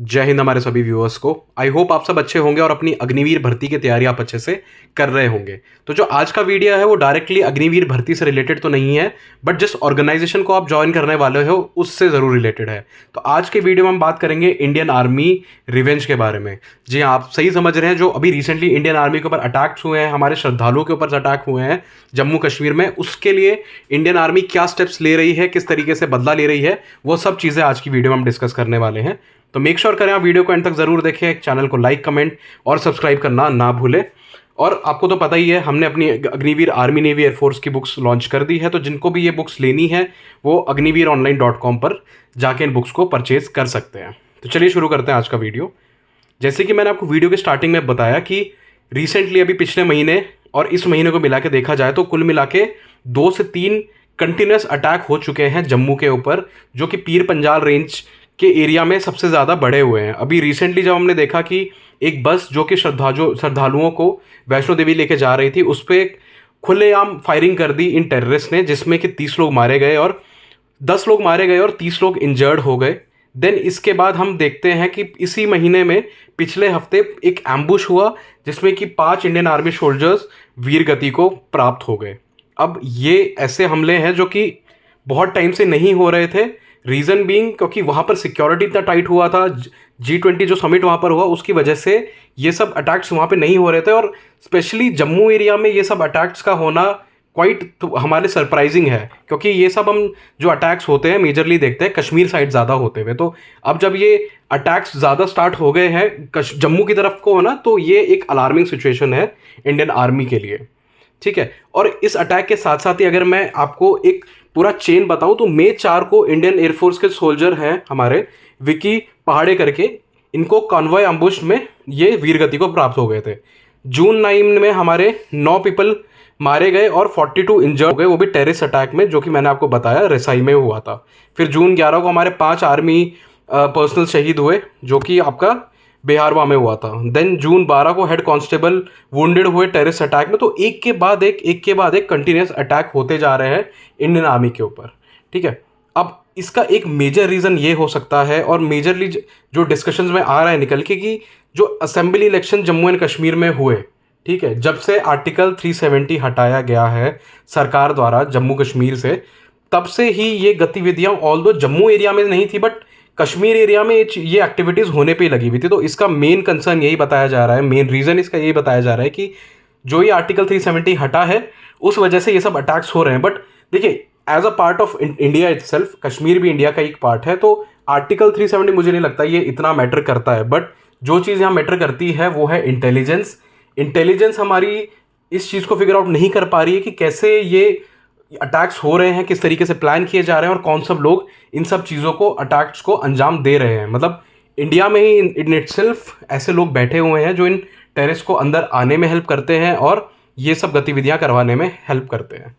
जय हिंद हमारे सभी व्यूअर्स को। आई होप आप सब अच्छे होंगे और अपनी अग्निवीर भर्ती की तैयारी आप अच्छे से कर रहे होंगे। तो जो आज का वीडियो है वो डायरेक्टली अग्निवीर भर्ती से रिलेटेड तो नहीं है, बट जिस ऑर्गेनाइजेशन को आप ज्वाइन करने वाले हो उससे ज़रूर रिलेटेड है। तो आज के वीडियो में हम बात करेंगे इंडियन आर्मी रिवेंज के बारे में। जी हाँ, आप सही समझ रहे हैं, जो अभी रिसेंटली इंडियन आर्मी के ऊपर अटैक्स हुए हैं, हमारे श्रद्धालुओं के ऊपर अटैक हुए हैं जम्मू कश्मीर में, उसके लिए इंडियन आर्मी क्या स्टेप्स ले रही है, किस तरीके से बदला ले रही है, वो सब चीज़ें आज की वीडियो में हम डिस्कस करने वाले हैं। तो मेक श्योर करें आप वीडियो को एंड तक ज़रूर देखें, चैनल को लाइक, कमेंट और सब्सक्राइब करना ना भूलें। और आपको तो पता ही है, हमने अपनी अग्निवीर आर्मी नेवी एयरफोर्स की बुक्स लॉन्च कर दी है, तो जिनको भी ये बुक्स लेनी है वो agniveeronline.com पर जाके इन बुक्स को परचेज कर सकते हैं। तो चलिए शुरू करते हैं आज का वीडियो। जैसे कि मैंने आपको वीडियो के स्टार्टिंग में बताया कि रिसेंटली अभी पिछले महीने और इस महीने को मिला के देखा जाए तो कुल मिला के 2 से 3 कंटिन्यूस अटैक हो चुके हैं जम्मू के ऊपर, जो कि पीर पंजाल रेंज के एरिया में सबसे ज़्यादा बढ़े हुए हैं। अभी रिसेंटली जब हमने देखा कि एक बस जो कि श्रद्धालुओं को वैष्णो देवी लेके जा रही थी, उस पर खुलेआम फायरिंग कर दी इन टेररिस्ट ने, जिसमें कि 30 लोग मारे गए और 10 लोग मारे गए और 30 लोग इंजर्ड हो गए। देन इसके बाद हम देखते हैं कि इसी महीने में पिछले हफ्ते एक एम्बुश हुआ जिसमें कि 5 इंडियन आर्मी सोल्जर्स वीर गति को प्राप्त हो गए। अब ये ऐसे हमले हैं जो कि बहुत टाइम से नहीं हो रहे थे। रीज़न बीइंग क्योंकि वहाँ पर सिक्योरिटी इतना टाइट हुआ था, G20 जो समिट वहाँ पर हुआ उसकी वजह से ये सब अटैक्स वहाँ पे नहीं हो रहे थे। और स्पेशली जम्मू एरिया में ये सब अटैक्स का होना क्वाइट हमारे सरप्राइजिंग है, क्योंकि ये सब हम जो अटैक्स होते हैं मेजरली देखते हैं कश्मीर साइड ज़्यादा होते हुए। तो अब जब ये अटैक्स ज़्यादा स्टार्ट हो गए हैं जम्मू की तरफ को ना, तो ये एक अलार्मिंग सिचुएशन है इंडियन आर्मी के लिए। ठीक है, और इस अटैक के साथ साथ ही अगर मैं आपको एक पूरा चेन बताऊं तो मई 4 को इंडियन एयरफोर्स के सोल्जर हैं हमारे विकी पहाड़े करके, इनको कॉन्वॉय अम्बुश में ये वीरगति को प्राप्त हो गए थे। जून 9 में हमारे 9 पीपल मारे गए और 42 इंजर्ड हो गए, वो भी टेररिस्ट अटैक में, जो कि मैंने आपको बताया रेसाई में हुआ था। फिर जून 11 को हमारे 5 आर्मी पर्सनल शहीद हुए, जो कि आपका बिहारवा में हुआ था। देन जून 12 को हेड कांस्टेबल वुंडेड हुए टेररिस्ट अटैक में। तो एक के बाद एक कंटिन्यूस अटैक होते जा रहे हैं इंडियन आर्मी के ऊपर। ठीक है, अब इसका एक मेजर रीज़न ये हो सकता है, और मेजरली जो डिस्कशंस में आ रहा है निकल के, कि जो assembly election Jammu and Kashmir में हुए, ठीक है, जब से आर्टिकल 370 हटाया गया है सरकार द्वारा जम्मू कश्मीर से, तब से ही ये गतिविधियां ऑल्दो जम्मू एरिया में नहीं थी बट कश्मीर एरिया में ये एक्टिविटीज़ होने पे ही लगी हुई थी। तो इसका मेन कंसर्न यही बताया जा रहा है, मेन रीज़न इसका यही बताया जा रहा है कि जो ये आर्टिकल 370 हटा है उस वजह से ये सब अटैक्स हो रहे हैं। बट देखिए, as a part of India itself, Kashmir भी इंडिया का एक पार्ट है, तो आर्टिकल 370 मुझे नहीं लगता ये इतना मैटर करता है। बट जो चीज़ यहाँ मैटर करती है वो है इंटेलिजेंस हमारी इस चीज़ को फिगर आउट नहीं कर पा रही है कि कैसे ये अटैक्स हो रहे हैं, किस तरीके से प्लान किए जा रहे हैं और कौन सब लोग इन सब चीज़ों को अटैक्स को अंजाम दे रहे हैं। मतलब इंडिया में ही इन इटसेल्फ ऐसे लोग बैठे हुए हैं जो इन टेररिस्ट को अंदर आने में हेल्प करते हैं और ये सब गतिविधियां करवाने में हेल्प करते हैं।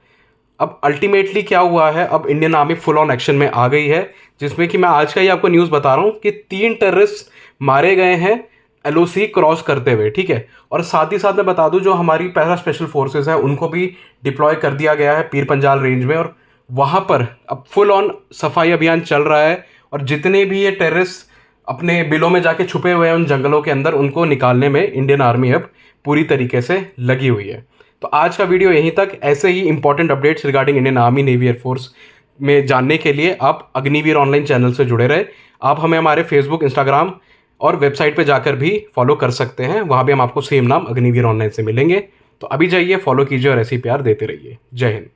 अब अल्टीमेटली क्या हुआ है, अब Indian army full on action में आ गई है, जिसमें कि मैं आज का ही आपको न्यूज़ बता रहा हूँ कि 3 टेररिस्ट मारे गए हैं LOC क्रॉस करते हुए। ठीक है, और साथ ही साथ मैं बता दूं, जो हमारी पैरा स्पेशल फोर्सेस है उनको भी डिप्लॉय कर दिया गया है पीर पंजाल रेंज में, और वहाँ पर अब फुल ऑन सफाई अभियान चल रहा है। और जितने भी ये टेररिस्ट अपने बिलों में जाके छुपे हुए हैं उन जंगलों के अंदर, उनको निकालने में इंडियन आर्मी अब पूरी तरीके से लगी हुई है। तो आज का वीडियो यहीं तक। ऐसे ही important updates regarding Indian army navy air force में जानने के लिए आप अग्निवीर ऑनलाइन चैनल से जुड़े रहे। आप हमें हमारे फेसबुक, इंस्टाग्राम और वेबसाइट पे जाकर भी फॉलो कर सकते हैं, वहाँ भी हम आपको सेम नाम अग्निवीर ऑनलाइन से मिलेंगे। तो अभी जाइए, फॉलो कीजिए और ऐसे ही प्यार देते रहिए। जय हिंद।